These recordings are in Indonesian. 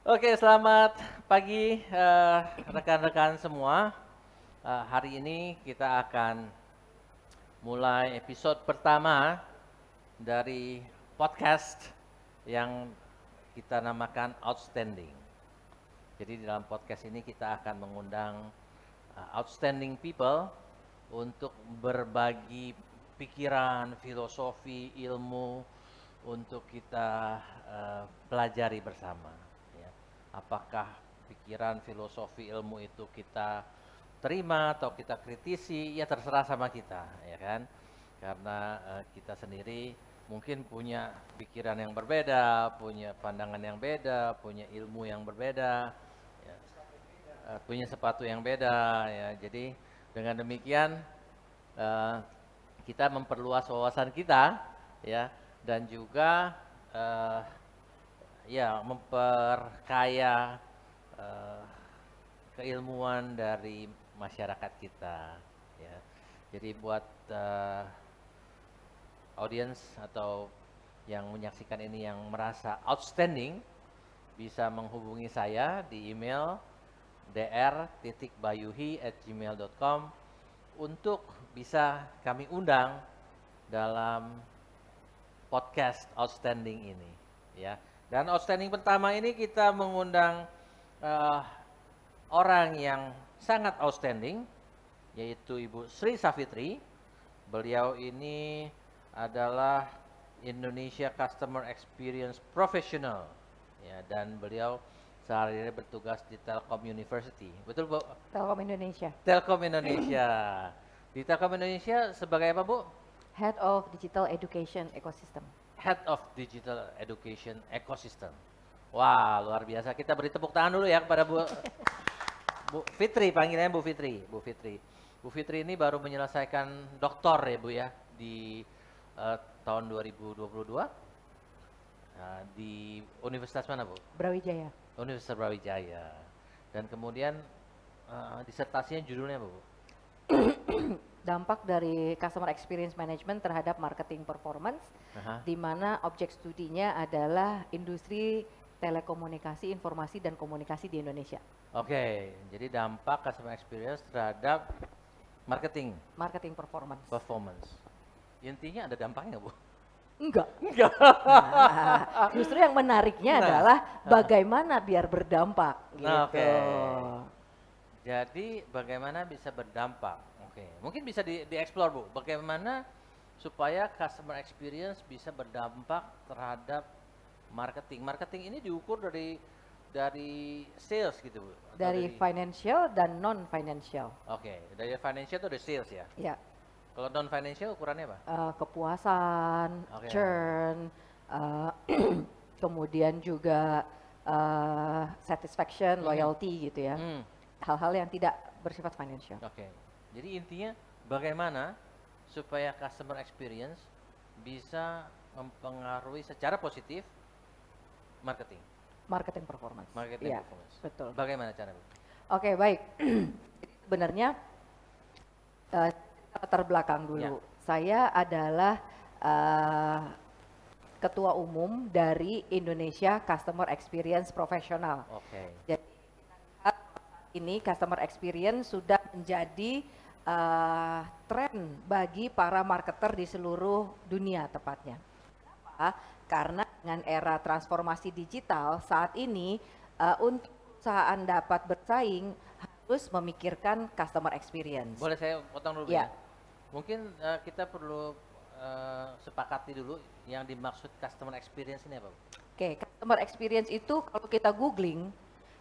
Oke, selamat pagi rekan-rekan semua. Hari ini kita akan mulai episode pertama dari podcast yang kita namakan Outstanding. Jadi di dalam podcast ini kita akan mengundang outstanding people untuk berbagi pikiran, filosofi, ilmu untuk kita pelajari bersama. Ya. Apakah pikiran, filosofi, ilmu itu kita terima atau kita kritisi, ya terserah sama kita, ya kan? Karena kita sendiri mungkin punya pikiran yang berbeda, punya pandangan yang beda, punya ilmu yang berbeda, ya, punya sepatu yang beda, ya. Jadi dengan demikian eh, kita memperluas wawasan kita, ya, dan juga eh, ya memperkaya eh, keilmuan dari masyarakat kita, ya. Jadi buat audiens atau yang menyaksikan ini yang merasa outstanding bisa menghubungi saya di email dr.bayuhi@gmail.com untuk bisa kami undang dalam podcast outstanding ini, ya. Dan outstanding pertama ini kita mengundang eh, orang yang sangat outstanding, yaitu Ibu Sri Savitri. Beliau ini adalah Indonesia Customer Experience Professional, ya, dan beliau sehari-hari bertugas di Telkom University. Betul, Bu? Telkom Indonesia, Telkom Indonesia. Di Telkom Indonesia sebagai apa, Bu? Head of Digital Education Ecosystem. Head of Digital Education Ecosystem. Wah, luar biasa. Kita beri tepuk tangan dulu ya kepada Bu Fitri, panggilannya Bu Fitri. Bu Fitri. Bu Fitri ini baru menyelesaikan doktor ya Bu ya di tahun 2022 di Universitas mana Bu? Brawijaya. Universitas Brawijaya. Dan kemudian disertasinya judulnya apa Bu? Dampak dari Customer Experience Management terhadap marketing performance, Aha. di mana objek studinya adalah industri telekomunikasi, informasi, dan komunikasi di Indonesia. Oke, jadi dampak customer experience terhadap marketing Marketing performance. performance. Intinya ada dampaknya Bu? Enggak. Enggak. Justru yang menariknya Nah. adalah bagaimana biar berdampak. Gitu. Oke. Jadi bagaimana bisa berdampak? Oke, mungkin bisa dieksplor Bu. Bagaimana supaya customer experience bisa berdampak terhadap marketing? Marketing ini diukur dari sales gitu Bu? Atau Dari financial dan non-financial. Oke, dari financial itu ada sales ya. Ya. Kalau non financial ukurannya apa? Kepuasan, Oke. churn, eh, kemudian juga satisfaction, loyalty gitu ya. Hmm, Hal-hal yang tidak bersifat financial. oke. Jadi intinya bagaimana supaya customer experience bisa mempengaruhi secara positif marketing, Marketing performance. marketing Iya, performance. betul. Bagaimana cara Bu? Oke, baik. Sebenarnya eh, latar belakang dulu. Saya adalah eh, ketua umum dari Indonesia Customer Experience Professional. Oke. Jadi ini customer experience sudah menjadi tren bagi para marketer di seluruh dunia tepatnya. Kenapa? Karena dengan era transformasi digital saat ini untuk perusahaan dapat bersaing harus memikirkan customer experience. Boleh saya potong dulu Ya. ya? Mungkin kita perlu sepakati dulu yang dimaksud customer experience ini apa Bu? Oke, customer experience itu kalau kita googling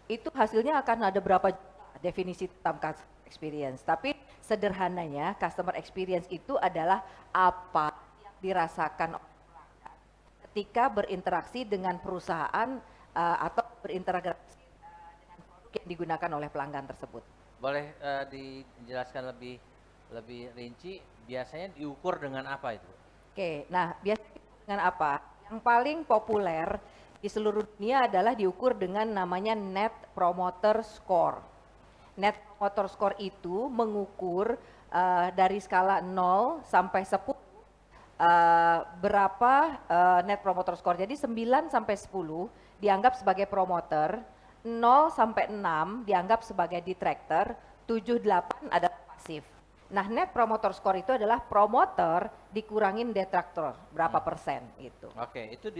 itu hasilnya akan ada berapa definisi tentang customer experience. Tapi sederhananya customer experience itu adalah apa yang dirasakan ketika berinteraksi dengan perusahaan atau berinteraksi dengan produk yang digunakan oleh pelanggan tersebut. Boleh dijelaskan lebih rinci, biasanya diukur dengan apa itu? Oke, nah biasanya dengan apa? Yang paling populer di seluruh dunia adalah diukur dengan namanya Net Promoter Score. Net Promoter Score itu mengukur dari skala 0 sampai 10 berapa Net Promoter Score. Jadi 9 sampai 10 dianggap sebagai promoter, 0 sampai 6 dianggap sebagai detractor, 7, 8 adalah pasif. Nah, net promoter score itu adalah promoter dikurangin detraktor, berapa persen gitu. Oke, itu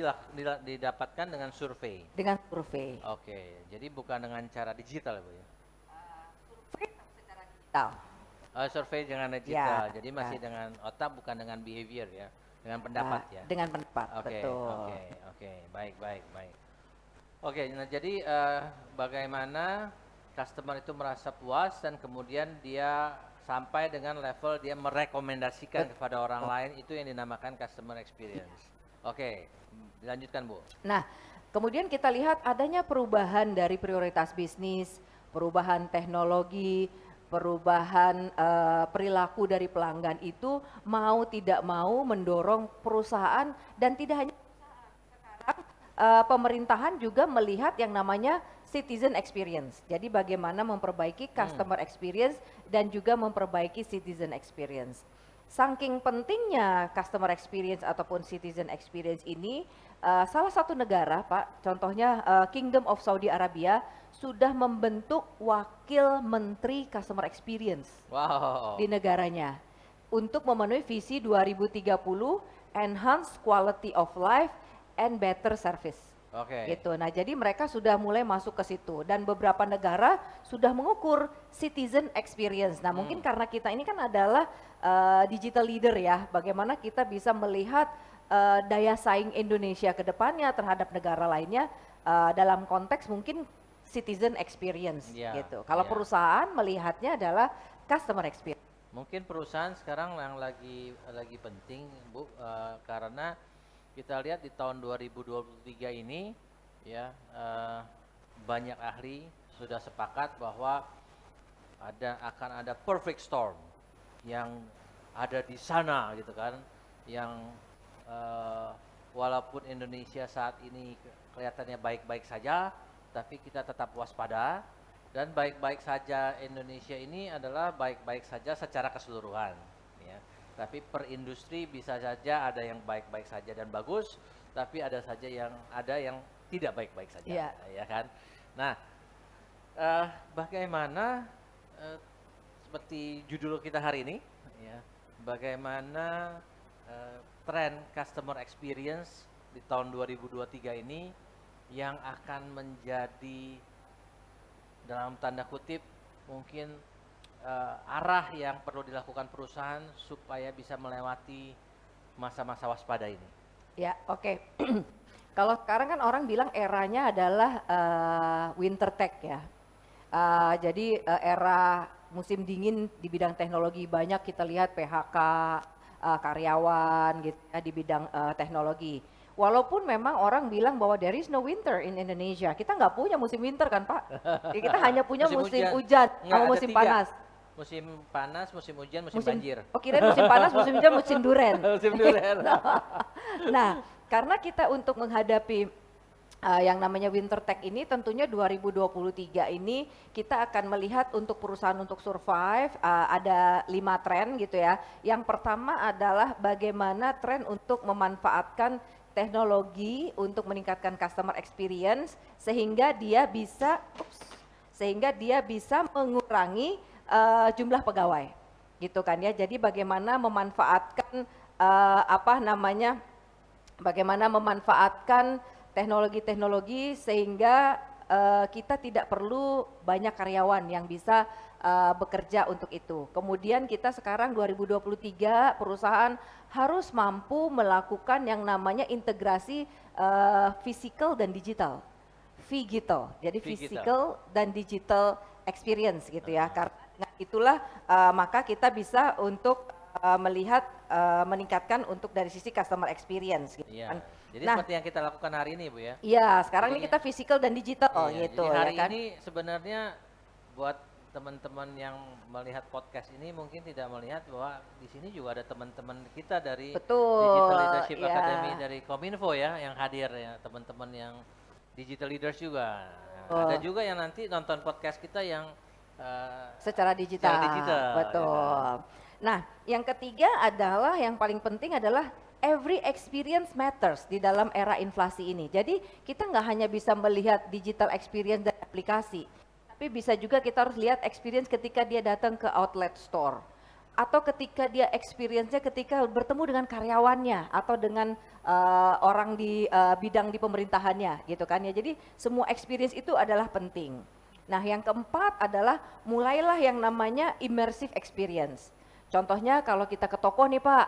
didapatkan dengan survei. Dengan survei. Oke, jadi bukan dengan cara digital ya Bu ya? Survei secara digital. Survei dengan Ya, digital, jadi ya. masih dengan otak bukan dengan behavior ya, dengan pendapat ya. Dengan pendapat, Oke, betul. oke, baik, baik, baik. Oke, nah jadi bagaimana customer itu merasa puas dan kemudian dia sampai dengan level dia merekomendasikan kepada orang lain, itu yang dinamakan customer experience. Oke, dilanjutkan Bu. Nah, kemudian kita lihat adanya perubahan dari prioritas bisnis, perubahan teknologi, perubahan perilaku dari pelanggan itu mau tidak mau mendorong perusahaan, dan tidak hanya sekarang pemerintahan juga melihat yang namanya citizen experience. Jadi bagaimana memperbaiki customer experience dan juga memperbaiki citizen experience. Saking pentingnya customer experience ataupun citizen experience ini, salah satu negara, Pak, contohnya Kingdom of Saudi Arabia sudah membentuk wakil menteri customer experience Wow. di negaranya untuk memenuhi visi 2030 enhance quality of life and better service. Oke. Gitu. Nah, jadi mereka sudah mulai masuk ke situ dan beberapa negara sudah mengukur citizen experience. Nah, mungkin karena kita ini kan adalah digital leader ya, bagaimana kita bisa melihat daya saing Indonesia ke depannya terhadap negara lainnya dalam konteks mungkin citizen experience gitu. Kalau perusahaan melihatnya adalah customer experience. Mungkin perusahaan sekarang yang lagi penting Bu, karena kita lihat di tahun 2023 ini ya, banyak ahli sudah sepakat bahwa akan ada perfect storm yang ada di sana gitu kan, yang walaupun Indonesia saat ini kelihatannya baik-baik saja, tapi kita tetap waspada, dan baik-baik saja Indonesia ini adalah baik-baik saja secara keseluruhan ya. Tapi per industri bisa saja ada yang baik-baik saja dan bagus, tapi ada yang tidak baik-baik saja, ya kan. Nah, bagaimana seperti judul kita hari ini, ya, bagaimana tren customer experience di tahun 2023 ini yang akan menjadi dalam tanda kutip mungkin arah yang perlu dilakukan perusahaan supaya bisa melewati masa-masa waspada ini. Ya, oke. Kalau sekarang kan orang bilang eranya adalah winter tech ya. Jadi era musim dingin di bidang teknologi, banyak kita lihat PHK karyawan gitu ya di bidang teknologi. Walaupun memang orang bilang bahwa there is no winter in Indonesia, kita nggak punya musim winter kan Pak? Ya, kita hanya punya musim hujan sama musim panas. Musim panas, musim hujan, musim banjir. Oh, kirain musim panas, musim hujan, musim duren. Musim duren. Nah, karena kita untuk menghadapi yang namanya winter tech ini, tentunya 2023 ini kita akan melihat untuk perusahaan untuk survive ada 5 tren gitu ya. Yang pertama adalah bagaimana tren untuk memanfaatkan teknologi untuk meningkatkan customer experience sehingga dia bisa mengurangi jumlah pegawai gitu kan ya. Jadi bagaimana memanfaatkan bagaimana memanfaatkan teknologi-teknologi sehingga kita tidak perlu banyak karyawan yang bisa bekerja untuk itu. Kemudian kita sekarang 2023 perusahaan harus mampu melakukan yang namanya integrasi physical dan digital. Phygital. Jadi physical dan digital experience gitu ya. Karena dengan itulah maka kita bisa untuk melihat meningkatkan untuk dari sisi customer experience gitu kan. Jadi seperti yang kita lakukan hari ini Bu ya. Iya, sekarang ini kita physical dan digital gitu jadi hari ya kan. ini sebenarnya buat teman-teman yang melihat podcast ini mungkin tidak melihat bahwa di sini juga ada teman-teman kita dari Digital Leadership Academy dari Kominfo ya yang hadir ya, teman-teman yang digital leaders juga. Ada juga yang nanti nonton podcast kita yang secara digital. Betul. Ya. Nah, yang ketiga adalah yang paling penting adalah every experience matters di dalam era inflasi ini. Jadi kita nggak hanya bisa melihat digital experience dan aplikasi, tapi bisa juga kita harus lihat experience ketika dia datang ke outlet store, atau ketika dia experience-nya ketika bertemu dengan karyawannya atau dengan orang di bidang di pemerintahannya gitu kan ya. Jadi semua experience itu adalah penting. Nah, yang keempat adalah mulailah yang namanya immersive experience. Contohnya kalau kita ke toko nih Pak,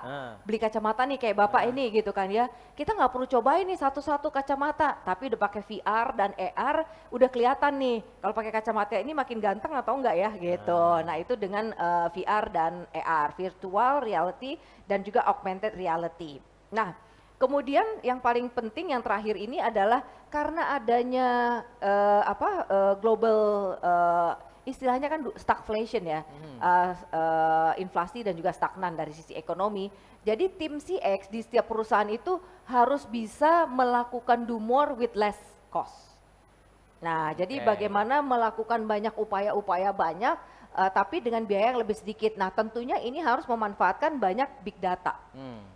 beli kacamata nih kayak Bapak ini gitu kan ya. Kita nggak perlu cobain nih satu-satu kacamata, tapi udah pakai VR dan AR udah kelihatan nih kalau pakai kacamata ini makin ganteng atau enggak ya gitu. Nah itu dengan VR dan AR, virtual reality dan juga augmented reality. Nah kemudian yang paling penting yang terakhir ini adalah karena adanya global istilahnya kan stagflation ya, inflasi dan juga stagnan dari sisi ekonomi. Jadi tim CX di setiap perusahaan itu harus bisa melakukan do more with less cost. Nah, jadi bagaimana melakukan banyak upaya-upaya banyak, tapi dengan biaya yang lebih sedikit. Nah, tentunya ini harus memanfaatkan banyak big data.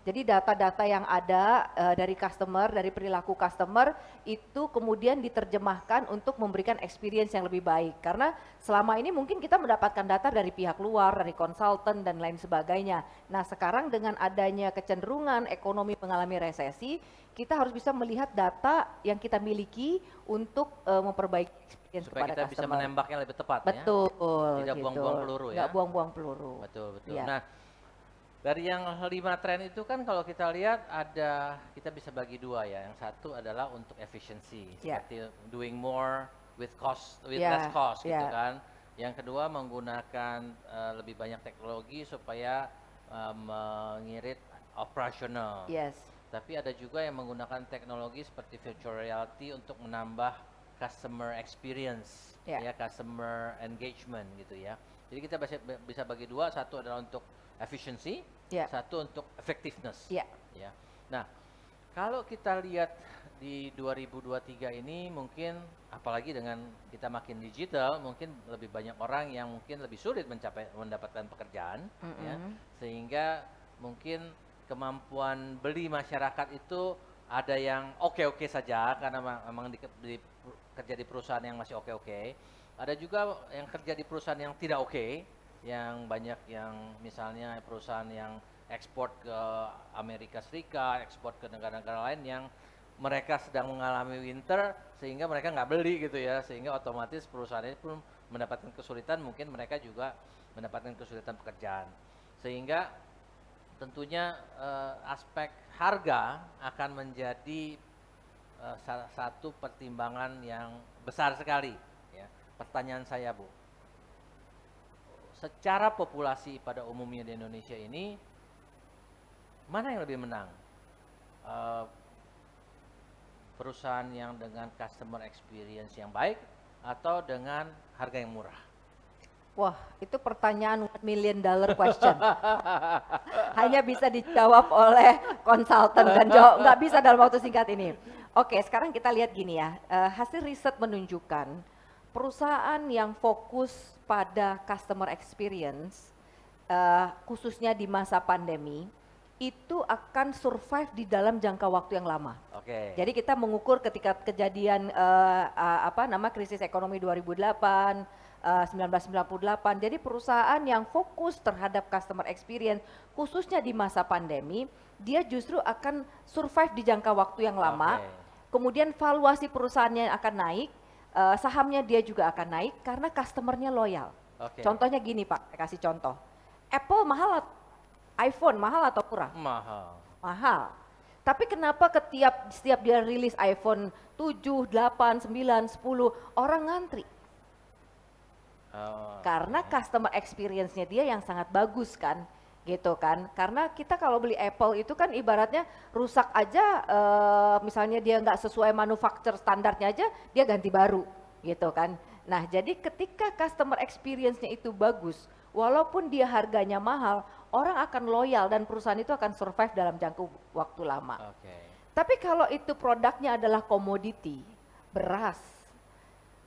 Jadi data-data yang ada dari customer, dari perilaku customer, itu kemudian diterjemahkan untuk memberikan experience yang lebih baik. Karena selama ini mungkin kita mendapatkan data dari pihak luar, dari konsultan dan lain sebagainya. Nah, sekarang dengan adanya kecenderungan ekonomi mengalami resesi, kita harus bisa melihat data yang kita miliki untuk memperbaiki experience supaya kepada kita bisa customer. menembak yang lebih tepat. Betul, ya. Tidak gitu. buang-buang peluru ya. Nggak buang-buang peluru. Betul. Ya. Nah, dari yang 5 tren itu kan kalau kita lihat ada, kita bisa bagi dua ya. Yang satu adalah untuk efisiensi, seperti doing more with less cost gitu kan. Yang kedua menggunakan lebih banyak teknologi supaya mengirit operasional. Yes. Tapi ada juga yang menggunakan teknologi seperti virtual reality untuk menambah customer experience, ya customer engagement gitu ya. Jadi kita bisa bagi dua, satu adalah untuk efficiency, satu untuk effectiveness. Ya. Nah, kalau kita lihat di 2023 ini mungkin apalagi dengan kita makin digital, mungkin lebih banyak orang yang mungkin lebih sulit mendapatkan pekerjaan, ya, sehingga mungkin kemampuan beli masyarakat itu ada yang oke-oke saja karena memang kerja di perusahaan yang masih oke-oke. Ada juga yang kerja di perusahaan yang tidak oke, yang banyak yang misalnya perusahaan yang ekspor ke Amerika Serikat, ekspor ke negara-negara lain yang mereka sedang mengalami winter sehingga mereka nggak beli gitu ya, sehingga otomatis perusahaan ini pun mendapatkan kesulitan, mungkin mereka juga mendapatkan kesulitan pekerjaan. Sehingga tentunya aspek harga akan menjadi salah satu pertimbangan yang besar sekali. Ya. Pertanyaan saya, Bu, secara populasi pada umumnya di Indonesia ini, mana yang lebih menang? Perusahaan yang dengan customer experience yang baik atau dengan harga yang murah? Wah, itu pertanyaan $1 million question. Hanya bisa dijawab oleh konsultan dan nggak bisa dalam waktu singkat ini. Oke, sekarang kita lihat gini ya. Hasil riset menunjukkan perusahaan yang fokus pada customer experience, khususnya di masa pandemi, itu akan survive di dalam jangka waktu yang lama. Jadi kita mengukur ketika kejadian krisis ekonomi 2008. 1998. Jadi perusahaan yang fokus terhadap customer experience khususnya di masa pandemi, dia justru akan survive di jangka waktu yang lama. Kemudian valuasi perusahaannya akan naik, sahamnya dia juga akan naik karena customernya loyal. Contohnya gini Pak, saya kasih contoh. Apple mahal, iPhone mahal atau murah? Mahal. Tapi kenapa setiap dia rilis iPhone 7, 8, 9, 10, orang ngantri? Karena customer experience-nya dia yang sangat bagus kan, gitu kan. Karena kita kalau beli Apple itu kan ibaratnya rusak aja, misalnya dia nggak sesuai manufacturer standarnya aja, dia ganti baru, gitu kan. Nah jadi ketika customer experience-nya itu bagus, walaupun dia harganya mahal, orang akan loyal dan perusahaan itu akan survive dalam jangka waktu lama. Tapi kalau itu produknya adalah komoditi, beras,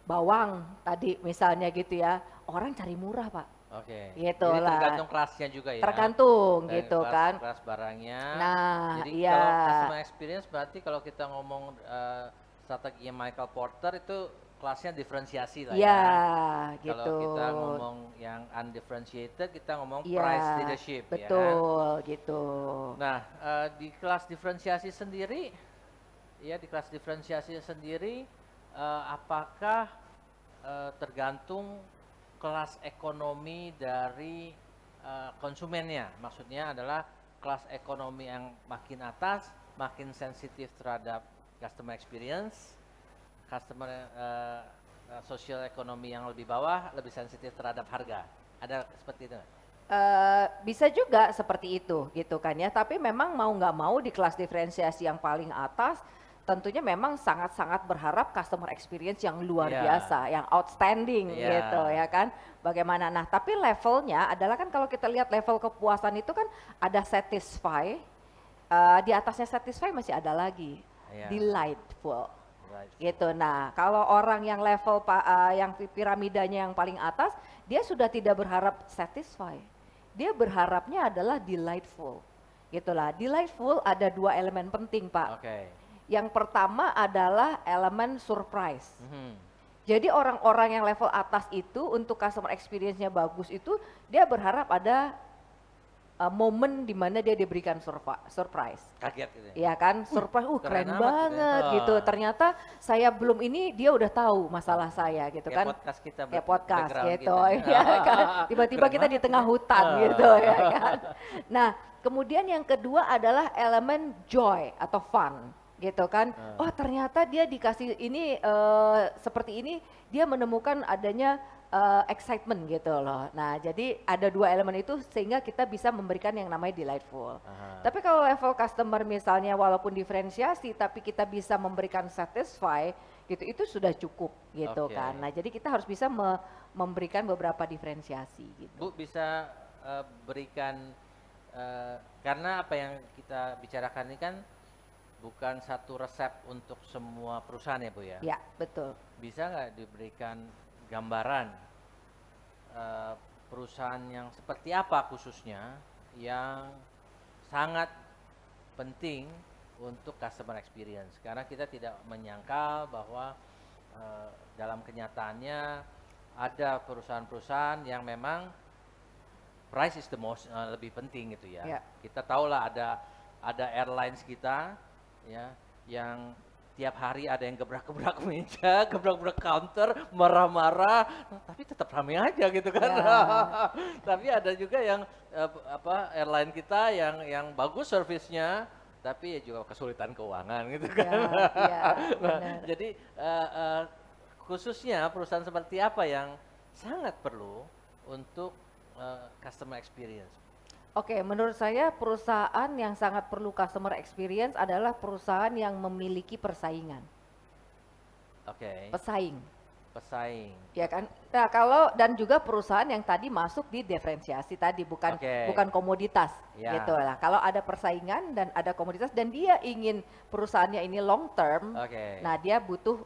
bawang tadi misalnya gitu ya, orang cari murah Pak. Oke. Gitu Jadi lah. tergantung kelasnya juga ya. Tergantung Dari gitu kelas, kan. kelas barangnya. Nah, Jadi iya. kalau customer experience berarti kalau kita ngomong strateginya Michael Porter itu kelasnya diferensiasi lah Iya, ya. gitu. Kalau kita ngomong yang undifferentiated, kita ngomong Iya, price leadership ya kan. betul gitu. Nah, di kelas diferensiasi sendiri, ya di kelas diferensiasi sendiri, apakah tergantung kelas ekonomi dari konsumennya? Maksudnya adalah kelas ekonomi yang makin atas, makin sensitif terhadap customer experience, customer sosial ekonomi yang lebih bawah lebih sensitif terhadap harga. Ada seperti itu nggak? Bisa juga seperti itu gitu kan ya, tapi memang mau nggak mau di kelas diferensiasi yang paling atas tentunya memang sangat-sangat berharap customer experience yang luar Iya, biasa, yang outstanding iya, gitu ya kan. Bagaimana? Nah, tapi levelnya adalah kan kalau kita lihat level kepuasan itu kan ada satisfy, di atasnya satisfy masih ada lagi iya. delightful Right. gitu. Nah, kalau orang yang level yang piramidanya yang paling atas, dia sudah tidak berharap satisfy. Dia berharapnya adalah delightful. Gitulah. Delightful ada dua elemen penting, Pak. Oke. Yang pertama adalah elemen surprise. Mhm. Jadi orang-orang yang level atas itu untuk customer experience-nya bagus itu dia berharap ada momen di mana dia diberikan surprise. Kaget gitu ya. Iya kan, surprise, keren keren amat gitu ya. banget gitu. Wah. Ternyata saya belum ini dia udah tahu masalah saya gitu Kayak kan. podcast kita, Kayak podcast background gitu, kita. ya kan. Tiba-tiba Keren kita di banget tengah ini. hutan Ah. gitu ya kan. Nah, kemudian yang kedua adalah elemen joy atau fun gitu kan. Oh ternyata dia dikasih ini seperti ini, dia menemukan adanya excitement gitu loh. Nah, jadi ada dua elemen itu sehingga kita bisa memberikan yang namanya delightful. Aha. Tapi kalau level customer misalnya walaupun diferensiasi tapi kita bisa memberikan satisfy gitu, itu sudah cukup gitu Oke. kan. Nah, jadi kita harus bisa memberikan beberapa diferensiasi gitu. Bu bisa berikan karena apa yang kita bicarakan ini kan bukan satu resep untuk semua perusahaan ya Bu ya. Ya, betul. Bisa nggak diberikan gambaran perusahaan yang seperti apa khususnya yang sangat penting untuk customer experience? Karena kita tidak menyangkal bahwa dalam kenyataannya ada perusahaan-perusahaan yang memang price is the most lebih penting gitu ya. Ya. Kita tahulah ada airlines kita ya yang tiap hari ada yang gebrak-gebrak meja, gebrak-gebrak counter, marah-marah, tapi tetap ramai aja gitu kan. Ya. Tapi ada juga yang airline kita yang bagus servisnya, tapi ya juga kesulitan keuangan gitu kan. Ya, Nah, benar. jadi khususnya perusahaan seperti apa yang sangat perlu untuk customer experience? Oke, menurut saya perusahaan yang sangat perlu customer experience adalah perusahaan yang memiliki persaingan, Oke, pesaing. pesaing. Ya kan? Nah, kalau dan juga perusahaan yang tadi masuk di diferensiasi tadi bukan Oke. bukan komoditas Ya. gitu lah. Kalau ada persaingan dan ada komoditas dan dia ingin perusahaannya ini long term, Oke. nah dia butuh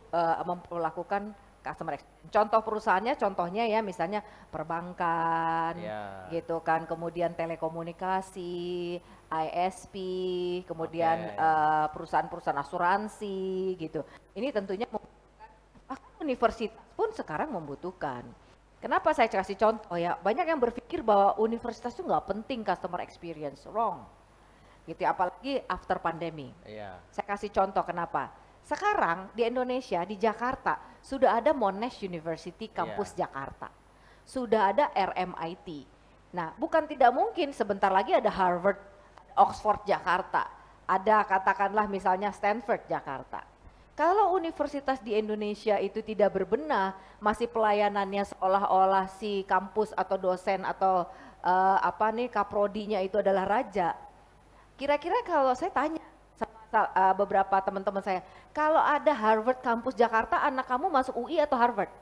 melakukan customer experience. Contoh perusahaannya contohnya ya misalnya perbankan Ya. gitu kan, kemudian telekomunikasi, ISP, kemudian Oke. perusahaan-perusahaan asuransi gitu. Ini tentunya bahkan universitas pun sekarang membutuhkan. Kenapa saya kasih contoh ya? Banyak yang berpikir bahwa universitas itu nggak penting customer experience, wrong. Gitu ya, apalagi after pandemi. Iya. Saya kasih contoh kenapa. Sekarang di Indonesia, di Jakarta, sudah ada Monash University Kampus Jakarta. Sudah ada RMIT. Nah, bukan tidak mungkin sebentar lagi ada Harvard, Oxford Jakarta. Ada katakanlah misalnya Stanford Jakarta. Kalau universitas di Indonesia itu tidak berbenah, masih pelayanannya seolah-olah si kampus atau dosen atau kaprodinya itu adalah raja. Kira-kira kalau saya tanya sama beberapa teman-teman saya, kalau ada Harvard Kampus Jakarta, anak kamu masuk UI atau Harvard?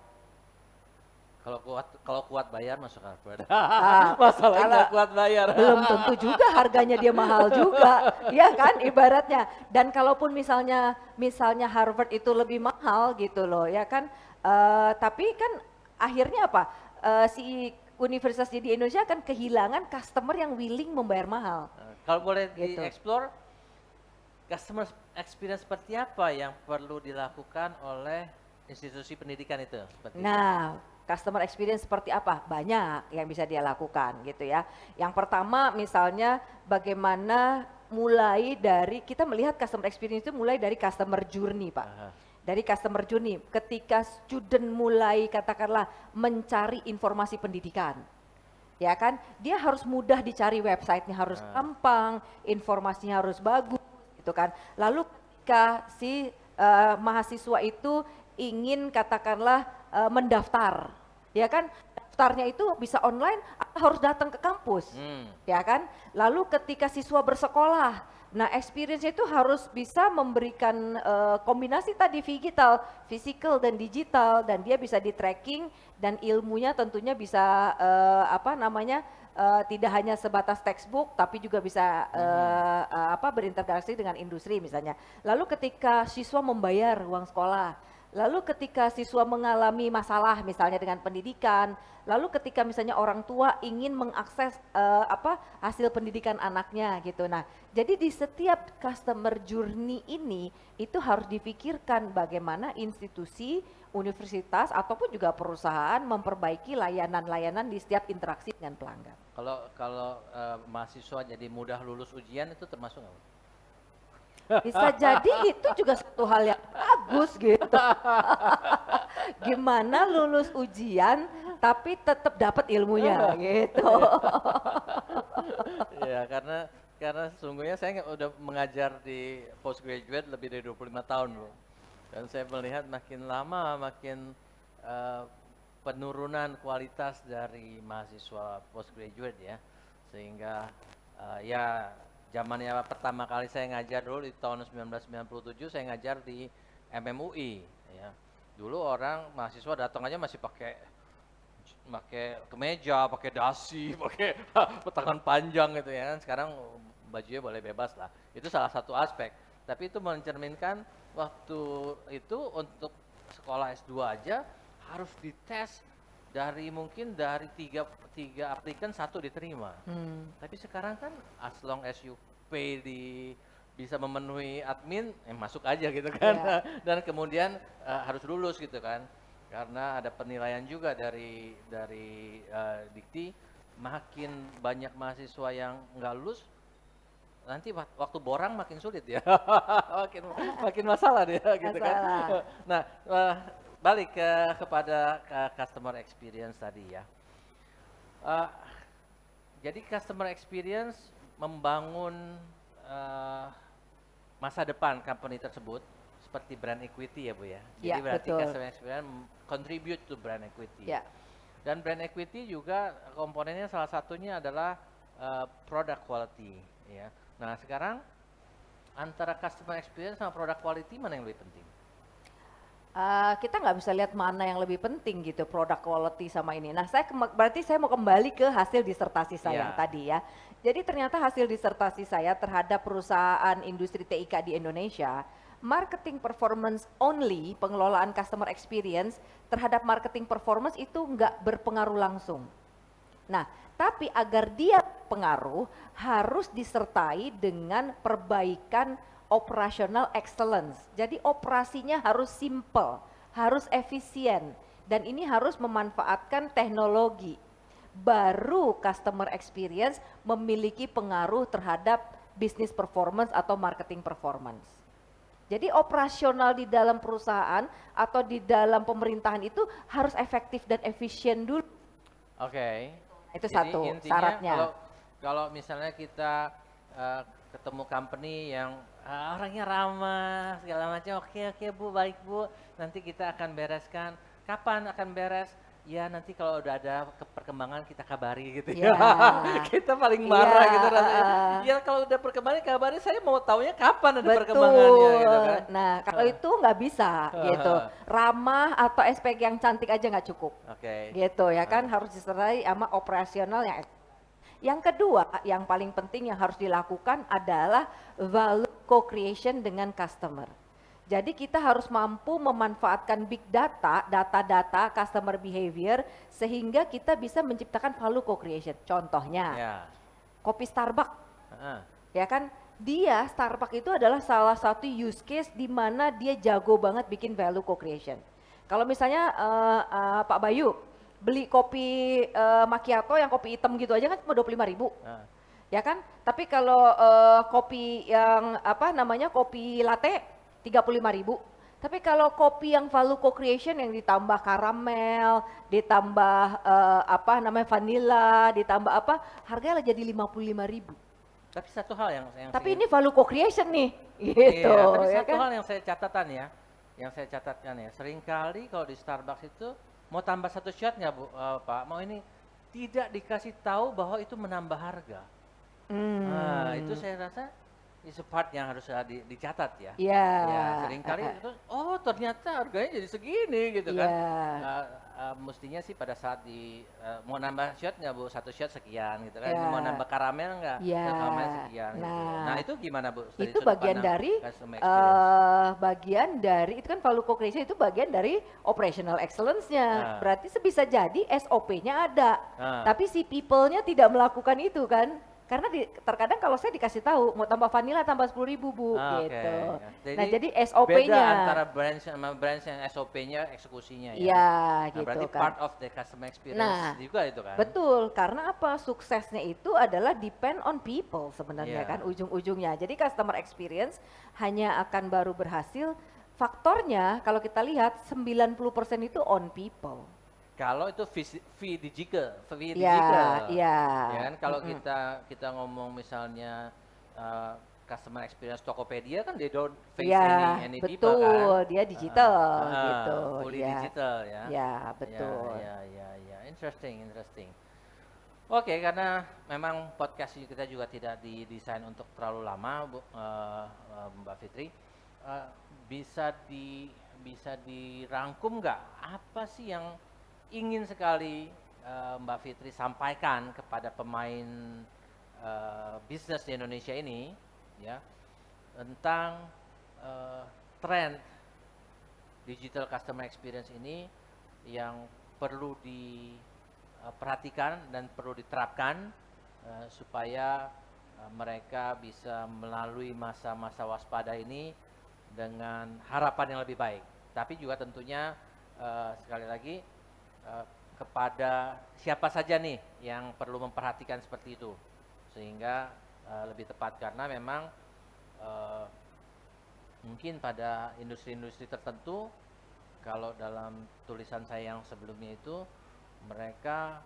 Kalau kuat bayar masuk Harvard. Ah, Masalahnya kalau- kuat bayar. Belum tentu juga harganya dia mahal juga, ya kan ibaratnya. Dan kalaupun misalnya Harvard itu lebih mahal gitu loh, ya kan. Tapi kan akhirnya apa? Si universitas di Indonesia akan kehilangan customer yang willing membayar mahal. Kalau boleh Gitu. di-explore, customer experience seperti apa yang perlu dilakukan oleh institusi pendidikan itu? Seperti itu. Nah, customer experience seperti apa? Banyak yang bisa dia lakukan gitu ya. Yang pertama misalnya bagaimana mulai dari kita melihat customer experience itu mulai dari customer journey, Pak. Aha. Dari customer journey ketika student mulai katakanlah mencari informasi pendidikan. Ya kan? Dia harus mudah dicari, websitenya harus gampang, informasinya harus bagus gitu kan. Lalu ketika si mahasiswa itu ingin katakanlah mendaftar, ya kan, daftarnya itu bisa online atau harus datang ke kampus, ya kan. Lalu ketika siswa bersekolah, nah experience itu harus bisa memberikan kombinasi tadi digital, physical dan digital, dan dia bisa di tracking dan ilmunya tentunya bisa tidak hanya sebatas textbook tapi juga bisa berinteraksi dengan industri misalnya. Lalu ketika siswa membayar uang sekolah, lalu ketika siswa mengalami masalah misalnya dengan pendidikan, lalu ketika misalnya orang tua ingin mengakses hasil pendidikan anaknya gitu. Nah, jadi di setiap customer journey ini itu harus dipikirkan bagaimana institusi, universitas ataupun juga perusahaan memperbaiki layanan-layanan di setiap interaksi dengan pelanggan. Kalau mahasiswa jadi mudah lulus ujian itu termasuk nggak? Bisa jadi itu juga satu hal yang bagus gitu. Gimana lulus ujian tapi tetap dapat ilmunya gitu. Ya karena sesungguhnya saya udah mengajar di postgraduate lebih dari 25 tahun loh. Dan saya melihat makin lama makin penurunan kualitas dari mahasiswa postgraduate ya. Sehingga ya zamannya pertama kali saya ngajar dulu di tahun 1997 saya ngajar di MMUI ya. Dulu orang mahasiswa datang aja masih pakai kemeja, pakai dasi, pakai tangan panjang gitu ya. Sekarang bajunya boleh bebas lah. Itu salah satu aspek. Tapi itu mencerminkan waktu itu untuk sekolah S2 aja harus dites mungkin dari tiga aplikan satu diterima. Tapi sekarang kan as long as you pay bisa memenuhi admin, masuk aja gitu kan. Yeah. Dan kemudian harus lulus gitu kan. Karena ada penilaian juga dari Dikti, makin banyak mahasiswa yang nggak lulus, nanti waktu borang makin sulit ya, makin masalah dia gitu kan. Nah, balik kepada customer experience tadi ya. Jadi customer experience membangun masa depan company tersebut seperti brand equity ya Bu ya. Jadi Ya, berarti betul. customer experience contribute to brand equity. Ya. Dan brand equity juga komponennya salah satunya adalah product quality ya. Nah, sekarang antara customer experience sama product quality mana yang lebih penting? Kita nggak bisa lihat mana yang lebih penting gitu, product quality sama ini. Nah, berarti saya mau kembali ke hasil disertasi saya Ya. tadi ya. Jadi ternyata hasil disertasi saya terhadap perusahaan industri TIK di Indonesia, marketing performance only, pengelolaan customer experience terhadap marketing performance itu nggak berpengaruh langsung. Nah, tapi agar dia pengaruh harus disertai dengan perbaikan operational excellence. Jadi operasinya harus simple, harus efisien, dan ini harus memanfaatkan teknologi. Baru customer experience memiliki pengaruh terhadap business performance atau marketing performance. Jadi operasional di dalam perusahaan atau di dalam pemerintahan itu harus efektif dan efisien dulu. Oke. Itu Jadi satu intinya syaratnya. Kalau misalnya kita ketemu company yang orangnya ramah segala macam, oke Bu, baik Bu, nanti kita akan bereskan. Kapan akan beres? Ya nanti kalau udah ada perkembangan kita kabari gitu ya. Ya. Kita paling marah Iya, gitu rasanya. Ya kalau udah perkembangan kabari, saya mau taunya kapan ada perkembangannya gitu kan. Nah, kalau itu nggak bisa gitu. Ramah atau aspek yang cantik aja nggak cukup. Oke. Gitu ya kan, harus disertai sama operasional yang. Yang kedua, yang paling penting yang harus dilakukan adalah value co-creation dengan customer. Jadi kita harus mampu memanfaatkan big data, data-data customer behavior sehingga kita bisa menciptakan value co-creation. Contohnya, Ya. kopi Starbucks, Heeh. ya kan? Dia Starbucks itu adalah salah satu use case di mana dia jago banget bikin value co-creation. Kalau misalnya Pak Bayu beli kopi macchiato yang kopi hitam gitu aja kan cuma 25.000. Heeh. Ya kan? Tapi kalau kopi yang apa namanya kopi latte 35.000. Tapi kalau kopi yang value co-creation yang ditambah karamel, ditambah apa namanya vanilla, ditambah apa, harganya jadi 55.000. Tapi satu hal yang Tapi saya- ini value co-creation nih, gitu. Iya, tapi Ya satu kan? hal yang saya catatan ya, seringkali kalau di Starbucks itu mau tambah satu shot nggak Bu, Pak? Mau ini tidak dikasih tahu bahwa itu menambah harga. Nah, itu saya rasa itu part yang harus dicatat ya. Iya. Ya, seringkali itu, oh ternyata harganya jadi segini gitu kan. Iya. Mestinya sih pada saat mau nambah shot nggak Bu, satu shot sekian gitu kan. Ya. Mau nambah karamel nggak, Ya. karamel sekian gitu. Nah, Nah itu gimana Bu? Dari itu sudut bagian pandang dari customer experience? bagian dari itu kan value co-creation itu bagian dari operational excellence-nya. Nah. Berarti bisa jadi SOP-nya ada, Nah. tapi si people-nya tidak melakukan itu kan. Karena terkadang kalau saya dikasih tahu mau tambah vanilla tambah 10.000 Bu Oke, gitu. ya. Nah, jadi beda SOP-nya. antara branch sama branch yang SOP-nya eksekusinya ya. Iya, Nah, gitu berarti kan. part of the customer experience Nah, juga itu kan. betul, karena apa? Suksesnya itu adalah depend on people sebenarnya Iya. kan ujung-ujungnya. Jadi customer experience hanya akan baru berhasil faktornya kalau kita lihat 90% itu on people. Kalau itu fee digital, fee Iya, digital. iya. Ya kan kalau kita ngomong misalnya customer experience Tokopedia kan they don't face Iya, any people kan. betul, dia digital gitu. Fully Iya. digital ya. Ya, betul. Ya. Interesting. Oke, karena memang podcast kita juga tidak didesain untuk terlalu lama, Mbak Fitri. Bisa dirangkum nggak apa sih yang ingin sekali Mbak Fitri sampaikan kepada pemain bisnis di Indonesia ini, ya, tentang tren digital customer experience ini yang perlu diperhatikan dan perlu diterapkan supaya mereka bisa melalui masa-masa waspada ini dengan harapan yang lebih baik. Tapi juga tentunya sekali lagi kepada siapa saja nih yang perlu memperhatikan seperti itu sehingga lebih tepat karena memang mungkin pada industri-industri tertentu kalau dalam tulisan saya yang sebelumnya itu mereka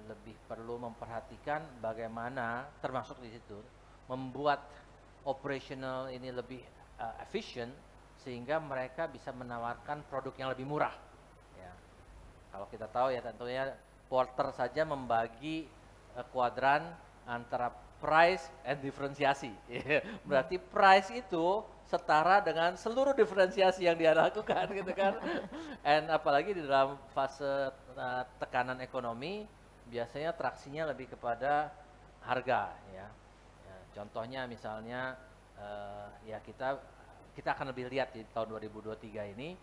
lebih perlu memperhatikan bagaimana termasuk di situ membuat operational ini lebih efisien sehingga mereka bisa menawarkan produk yang lebih murah. Ya. Kalau kita tahu ya tentunya Porter saja membagi kuadran antara price and diferensiasi. Berarti price itu setara dengan seluruh diferensiasi yang dia lakukan gitu kan. And apalagi di dalam fase tekanan ekonomi biasanya traksinya lebih kepada harga ya. Contohnya misalnya ya kita akan lebih lihat di tahun 2023 ini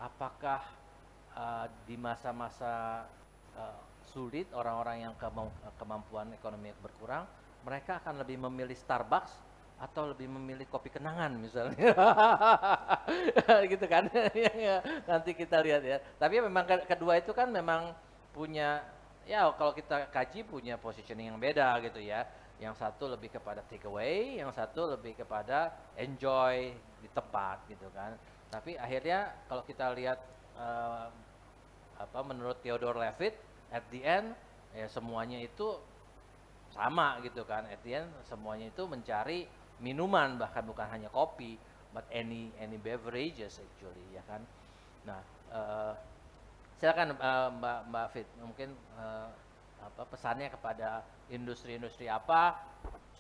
apakah di masa-masa sulit orang-orang yang kemampuan ekonomi berkurang mereka akan lebih memilih Starbucks atau lebih memilih kopi kenangan misalnya gitu kan. Nanti kita lihat ya, tapi memang kedua itu kan memang punya ya kalau kita kaji punya positioning yang beda gitu ya. Yang satu lebih kepada take away, yang satu lebih kepada enjoy di tempat gitu kan. Tapi akhirnya kalau kita lihat menurut Theodore Levitt at the end ya semuanya itu sama gitu kan. At the end semuanya itu mencari minuman bahkan bukan hanya kopi, but any beverages actually ya kan. Nah, silakan Mbak Fit mungkin pesannya kepada industri-industri apa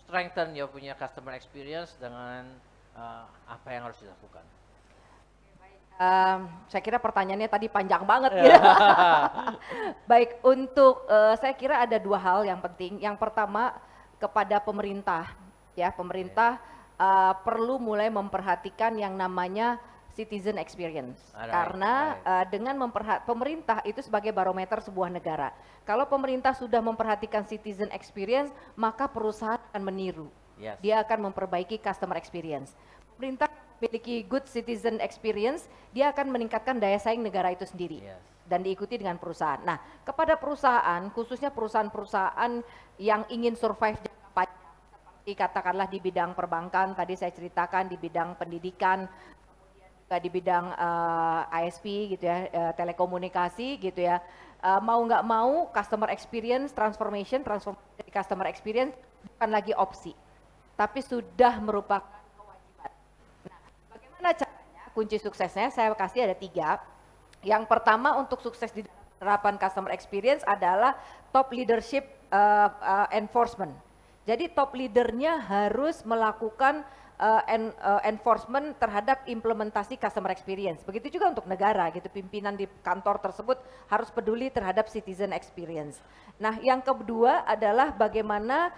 strengthen ya punya customer experience dengan apa yang harus dilakukan. Saya kira pertanyaannya tadi panjang banget ya. Baik, untuk saya kira ada dua hal yang penting. Yang pertama kepada pemerintah, ya pemerintah perlu mulai memperhatikan yang namanya citizen experience. Alright, Karena dengan pemerintah itu sebagai barometer sebuah negara. Kalau pemerintah sudah memperhatikan citizen experience, maka perusahaan akan meniru. Yes. Dia akan memperbaiki customer experience. Pemerintah memiliki good citizen experience, dia akan meningkatkan daya saing negara itu sendiri. Yes. Dan diikuti dengan perusahaan. Nah, kepada perusahaan, khususnya perusahaan-perusahaan yang ingin survive jangka panjang, seperti katakanlah di bidang perbankan, tadi saya ceritakan di bidang pendidikan, kemudian juga di bidang ISP gitu ya, telekomunikasi gitu ya. Mau nggak mau customer experience, transformation dari customer experience bukan lagi opsi, tapi sudah merupakan kewajiban. Nah, bagaimana caranya? Kunci suksesnya saya kasih ada 3. Yang pertama untuk sukses di penerapan customer experience adalah top leadership enforcement. Jadi top leadernya harus melakukan enforcement terhadap implementasi customer experience. Begitu juga untuk negara gitu, pimpinan di kantor tersebut harus peduli terhadap citizen experience. Nah, yang kedua adalah bagaimana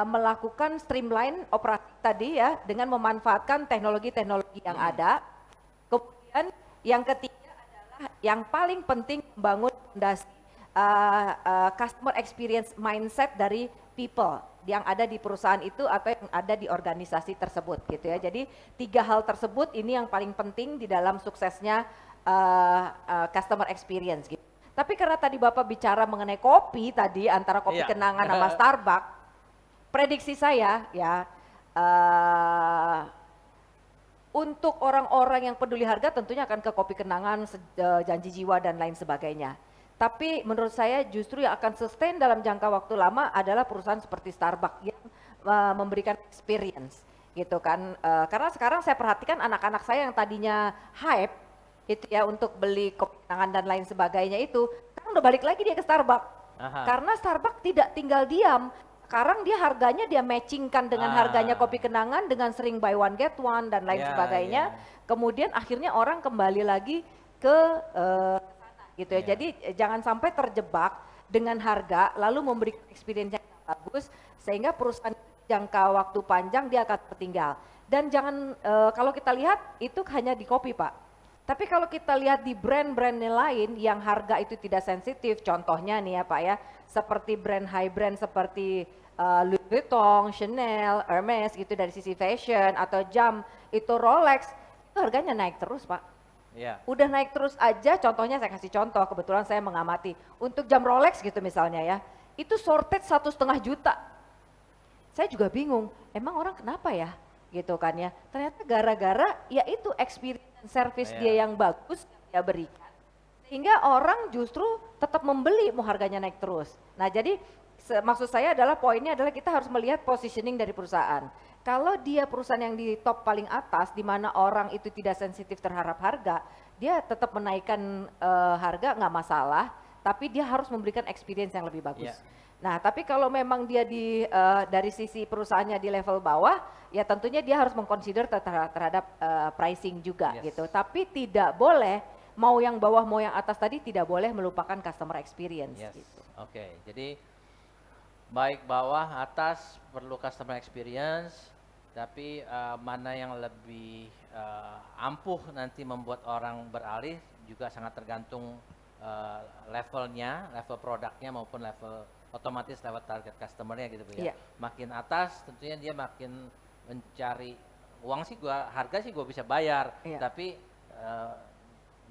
melakukan streamline operasi tadi ya dengan memanfaatkan teknologi-teknologi yang ada. Kemudian yang ketiga yang paling penting membangun fondasi customer experience mindset dari people yang ada di perusahaan itu atau yang ada di organisasi tersebut gitu ya. Jadi 3 hal tersebut ini yang paling penting di dalam suksesnya customer experience gitu. Tapi karena tadi Bapak bicara mengenai kopi tadi antara kopi Iya. kenangan sama Starbucks, prediksi saya ya untuk orang-orang yang peduli harga tentunya akan ke kopi kenangan, janji jiwa dan lain sebagainya. Tapi menurut saya justru yang akan sustain dalam jangka waktu lama adalah perusahaan seperti Starbucks yang memberikan experience gitu kan. Karena sekarang saya perhatikan anak-anak saya yang tadinya hype itu ya untuk beli kopi kenangan dan lain sebagainya itu, sekarang udah balik lagi dia ke Starbucks. Aha. Karena Starbucks tidak tinggal diam. Sekarang dia harganya dia matchingkan dengan harganya kopi kenangan dengan sering buy one get one dan lain sebagainya. Kemudian akhirnya orang kembali lagi ke sana gitu ya. Jadi jangan sampai terjebak dengan harga lalu memberikan experience yang bagus sehingga perusahaan jangka waktu panjang dia akan tertinggal. Dan jangan kalau kita lihat itu hanya di kopi Pak. Tapi kalau kita lihat di brand-brand lain yang harga itu tidak sensitif, contohnya nih ya Pak ya, seperti brand high brand seperti Louis Vuitton, Chanel, Hermes gitu dari sisi fashion atau jam itu Rolex, itu harganya naik terus Pak. Iya. Udah naik terus aja, contohnya saya kasih contoh, kebetulan saya mengamati. Untuk jam Rolex gitu misalnya ya, itu sorted 1,5 juta. Saya juga bingung, emang orang kenapa ya? Gitu kan ya, ternyata gara-gara ya itu experience service dia yang bagus yang dia berikan sehingga orang justru tetap membeli mau harganya naik terus. Nah jadi maksud saya adalah poinnya adalah kita harus melihat positioning dari perusahaan. Kalau dia perusahaan yang di top paling atas di mana orang itu tidak sensitif terhadap harga, dia tetap menaikkan harga nggak masalah, tapi dia harus memberikan experience yang lebih bagus. Nah, tapi kalau memang dia dari sisi perusahaannya di level bawah, ya tentunya dia harus mengconsider terhadap pricing juga gitu. Tapi tidak boleh mau yang bawah mau yang atas tadi tidak boleh melupakan customer experience. Gitu. Oke, jadi baik bawah atas perlu customer experience, tapi mana yang lebih ampuh nanti membuat orang beralih juga sangat tergantung levelnya, level produknya maupun level otomatis lewat target customernya gitu Bu ya. Makin atas tentunya dia makin mencari uang sih harga sih gua bisa bayar, tapi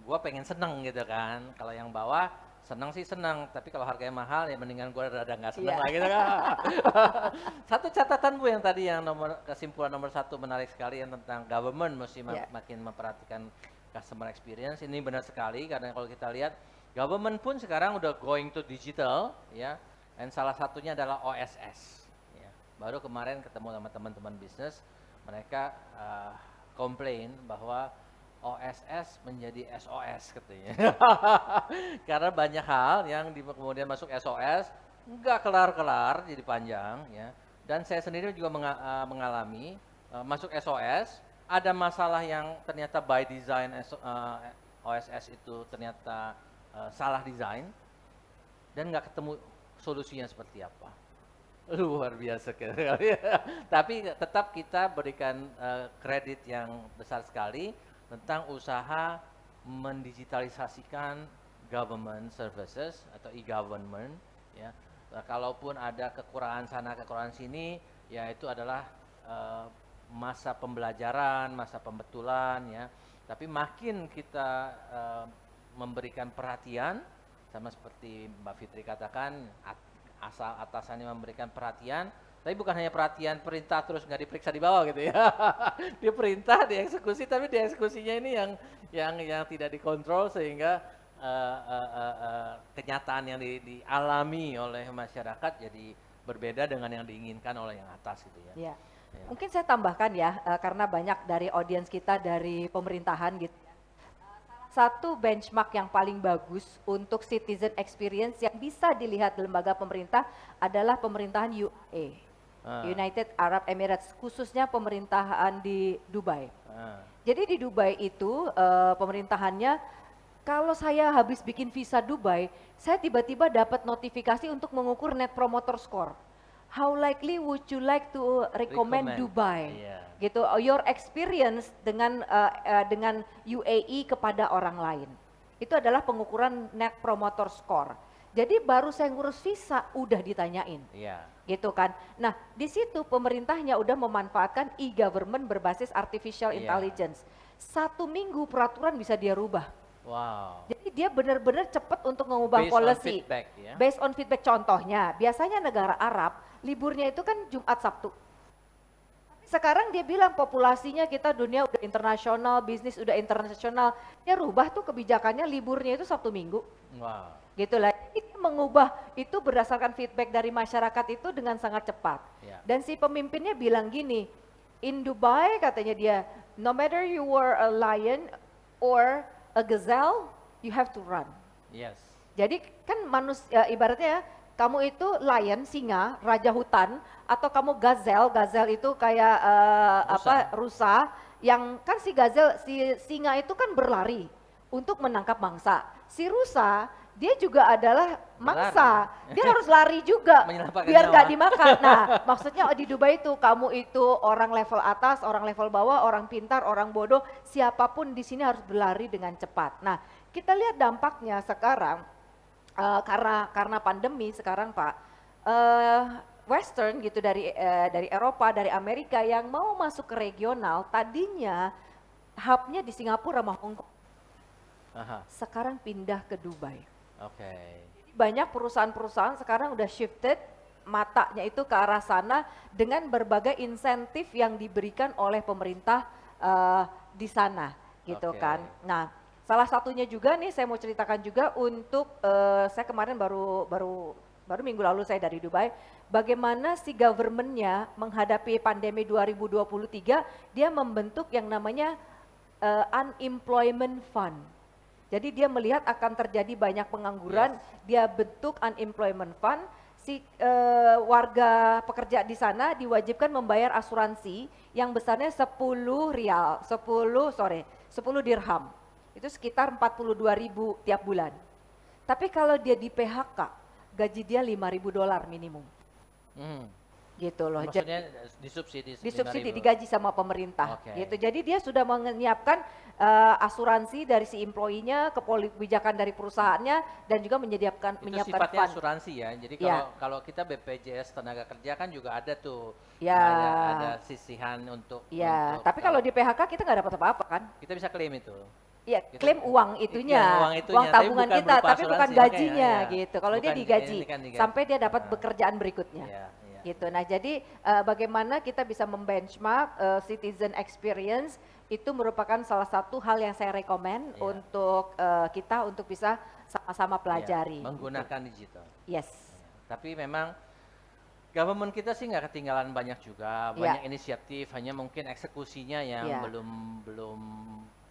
gua pengen seneng gitu kan. Kalau yang bawah seneng sih seneng, tapi kalau harganya mahal ya mendingan gua rada nggak seneng lah gitu kan. Satu catatan Bu yang tadi yang kesimpulan nomor 1 menarik sekali yang tentang government mesti makin memperhatikan customer experience. Ini benar sekali karena kalau kita lihat government pun sekarang udah going to digital ya. Dan salah satunya adalah OSS. Ya. Baru kemarin ketemu sama teman-teman bisnis, mereka komplain bahwa OSS menjadi SOS katanya. Karena banyak hal yang kemudian masuk SOS, nggak kelar-kelar jadi panjang. Ya. Dan saya sendiri juga mengalami masuk SOS, ada masalah yang ternyata by design OSS itu ternyata salah design, dan nggak ketemu solusinya seperti apa. Luar biasa sekali. Tapi tetap kita berikan kredit yang besar sekali tentang usaha mendigitalisasikan government services atau e-government ya. Kalaupun ada kekurangan sana kekurangan sini ya itu adalah eh, masa pembelajaran, masa pembetulan ya. Tapi makin kita memberikan perhatian sama seperti Mbak Fitri katakan asal atasannya memberikan perhatian, tapi bukan hanya perhatian perintah terus nggak diperiksa di bawah gitu ya. Dia perintah, dieksekusi, tapi dieksekusinya ini yang tidak dikontrol sehingga kenyataan yang dialami oleh masyarakat jadi berbeda dengan yang diinginkan oleh yang atas gitu ya. Ya. Ya. Mungkin saya tambahkan ya, karena banyak dari audiens kita dari pemerintahan gitu. Satu benchmark yang paling bagus untuk citizen experience yang bisa dilihat di lembaga pemerintah adalah pemerintahan UAE, United Arab Emirates, khususnya pemerintahan di Dubai. Jadi di Dubai itu pemerintahannya, kalau saya habis bikin visa Dubai, saya tiba-tiba dapat notifikasi untuk mengukur Net Promoter Score. How likely would you like to recommend Dubai? Yeah. Gitu, your experience dengan UAE kepada orang lain. Itu adalah pengukuran Net Promoter Score. Jadi baru saya ngurus visa udah ditanyain. Yeah. Gitu kan. Nah, di situ pemerintahnya udah memanfaatkan e-government berbasis artificial intelligence. 1 minggu peraturan bisa dia rubah. Wow. Jadi dia benar-benar cepat untuk mengubah Based policy. on feedback, ya? Based on feedback. Contohnya, biasanya negara Arab liburnya itu kan Jumat Sabtu. Sekarang dia bilang populasinya kita dunia udah internasional, bisnis udah internasional. Dia rubah tuh kebijakannya liburnya itu Sabtu Minggu. Wow. Gitulah. Ini mengubah itu berdasarkan feedback dari masyarakat itu dengan sangat cepat. Yeah. Dan si pemimpinnya bilang gini, in Dubai katanya dia, no matter you were a lion or a gazelle, you have to run. Yes. Jadi kan manusia ibaratnya kamu itu lion, singa, raja hutan, atau kamu gazelle itu kayak rusa, yang kan si gazelle, si singa itu kan berlari untuk menangkap mangsa. Si rusa dia juga adalah mangsa, dia harus lari juga biar gak dimakan. Nah, maksudnya di Dubai itu kamu itu orang level atas, orang level bawah, orang pintar, orang bodoh, siapapun di sini harus berlari dengan cepat. Nah, kita lihat dampaknya sekarang karena pandemi sekarang Pak, Western gitu dari Eropa, dari Amerika yang mau masuk ke regional, tadinya hubnya di Singapura sama Hong Kong. Sekarang pindah ke Dubai. Oke. Banyak perusahaan-perusahaan sekarang udah shifted matanya itu ke arah sana dengan berbagai insentif yang diberikan oleh pemerintah di sana, gitu kan. Nah, salah satunya juga nih saya mau ceritakan juga untuk saya kemarin baru minggu lalu saya dari Dubai, bagaimana si government-nya menghadapi pandemi 2023, dia membentuk yang namanya unemployment fund. Jadi dia melihat akan terjadi banyak pengangguran, dia bentuk unemployment fund, si warga pekerja di sana diwajibkan membayar asuransi yang besarnya 10 dirham. Itu sekitar 42.000 tiap bulan. Tapi kalau dia di PHK, gaji dia $5.000 minimum. Gitu loh. Maksudnya disubsidi digaji sama pemerintah. Gitu. Jadi dia sudah menyiapkan asuransi dari si employee-nya, kebijakan dari perusahaannya, dan juga menyiapkan sifatnya fund. Asuransi ya. Jadi kalau kita BPJS tenaga kerja kan juga ada tuh ada sisihan untuk. Tapi kalau di PHK kita nggak dapat apa-apa kan? Kita bisa klaim itu. Iya, klaim uang itunya, uang tabungan kita, tapi bukan gajinya gitu. Kalau dia digaji sampai dia dapat pekerjaan berikutnya. Gitu. Nah, jadi bagaimana kita bisa membenchmark citizen experience itu merupakan salah satu hal yang saya rekomend untuk kita untuk bisa sama-sama pelajari. Menggunakan digital. Yes. Tapi memang government kita sih nggak ketinggalan banyak juga, banyak inisiatif, hanya mungkin eksekusinya yang belum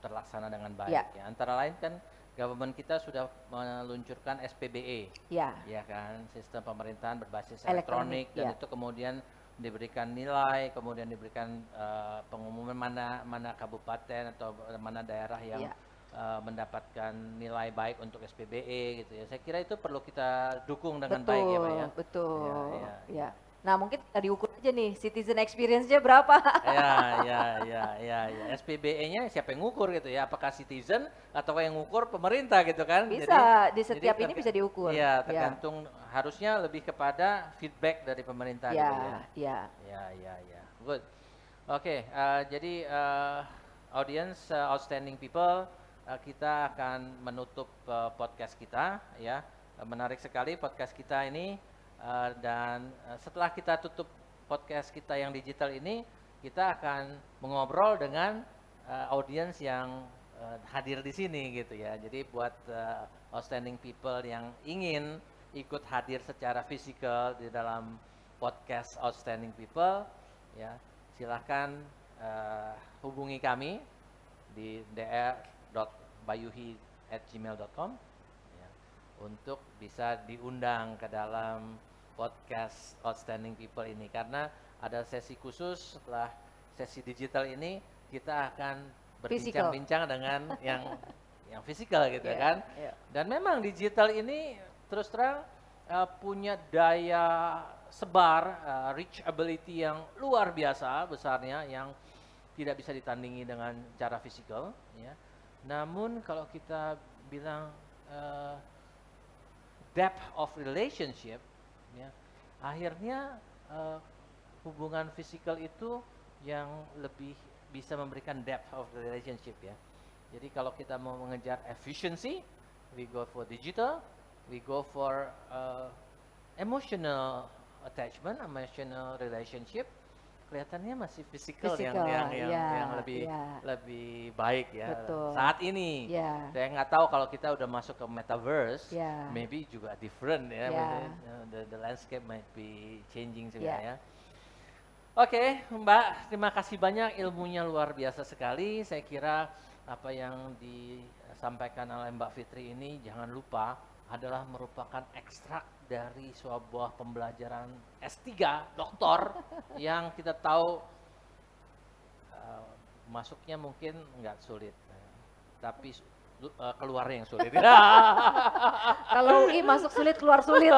terlaksana dengan baik ya. Antara lain kan government kita sudah meluncurkan SPBE, ya kan, sistem pemerintahan berbasis elektronik dan itu kemudian diberikan nilai, kemudian diberikan pengumuman mana kabupaten atau mana daerah yang mendapatkan nilai baik untuk SPBE gitu ya. Saya kira itu perlu kita dukung dengan baik ya Pak ya. Betul. Nah, mungkin kita diukur aja nih, citizen experience-nya berapa. Ya. SPBE-nya siapa yang ngukur gitu ya? Apakah citizen atau yang ngukur pemerintah gitu kan? Bisa, di setiap ini bisa diukur. Iya, Ya. tergantung harusnya lebih kepada feedback dari pemerintah gitu ya. Ya. Good. Oke, jadi audience outstanding people, kita akan menutup podcast kita ya. Menarik sekali podcast kita ini. Dan setelah kita tutup podcast kita yang digital ini, kita akan mengobrol dengan audiens yang hadir di sini gitu ya. Jadi buat outstanding people yang ingin ikut hadir secara fisikal di dalam podcast outstanding people, ya silahkan hubungi kami di dr.bayuhi@gmail.com ya, untuk bisa diundang ke dalam podcast Outstanding People ini, karena ada sesi khusus. Setelah sesi digital ini kita akan berbincang-bincang dengan yang fisikal gitu kan. Dan memang digital ini terus terang punya daya sebar, reachability yang luar biasa besarnya, yang tidak bisa ditandingi dengan cara fisikal ya. Namun kalau kita bilang depth of relationship ya, akhirnya hubungan fisikal itu yang lebih bisa memberikan depth of relationship ya. Jadi kalau kita mau mengejar efficiency, we go for digital, we go for emotional attachment, emotional relationship. Kelihatannya masih physical yang lebih baik ya. Betul. Saat ini. Saya nggak tahu kalau kita udah masuk ke metaverse, maybe juga different ya. The landscape might be changing juga ya. Oke, Mbak, terima kasih banyak, ilmunya luar biasa sekali. Saya kira apa yang disampaikan oleh Mbak Fitri ini, jangan lupa, adalah merupakan ekstrak dari sebuah pembelajaran S3 doktor yang kita tahu masuknya mungkin nggak sulit, tapi keluarnya yang sulit. Kalau UI masuk sulit, keluar sulit.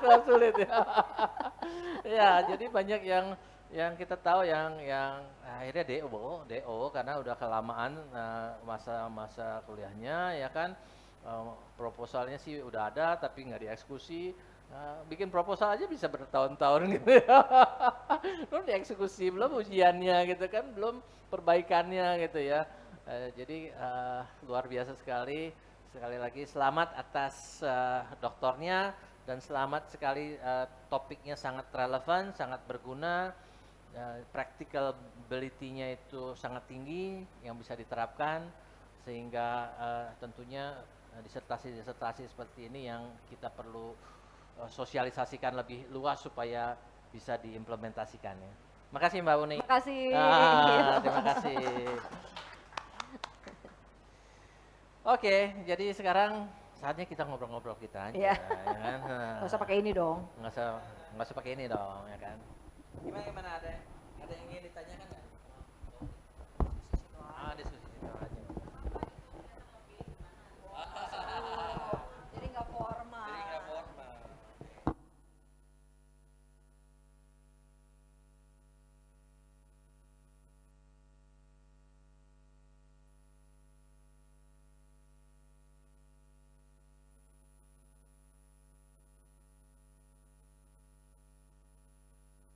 Keluar sulit ya. Ya, jadi banyak yang kita tahu yang akhirnya DO karena udah kelamaan masa kuliahnya ya kan. Proposalnya sih udah ada tapi nggak dieksekusi. Bikin proposal aja bisa bertahun-tahun gitu ya. Belum dieksekusi, belum ujiannya gitu kan, belum perbaikannya gitu ya. Jadi luar biasa sekali. Sekali lagi selamat atas doktornya, dan selamat sekali, topiknya sangat relevan, sangat berguna, practicability-nya itu sangat tinggi yang bisa diterapkan, sehingga tentunya disertasi seperti ini yang kita perlu sosialisasikan lebih luas supaya bisa diimplementasikannya. Makasih Mbak Uni. Makasih. Terima kasih. Oke, jadi sekarang saatnya kita ngobrol-ngobrol kita aja. Ya kan? Nggak usah pakai ini dong. Nggak usah pakai ini dong, ya kan? Gimana ada yang ingin ditanyakan?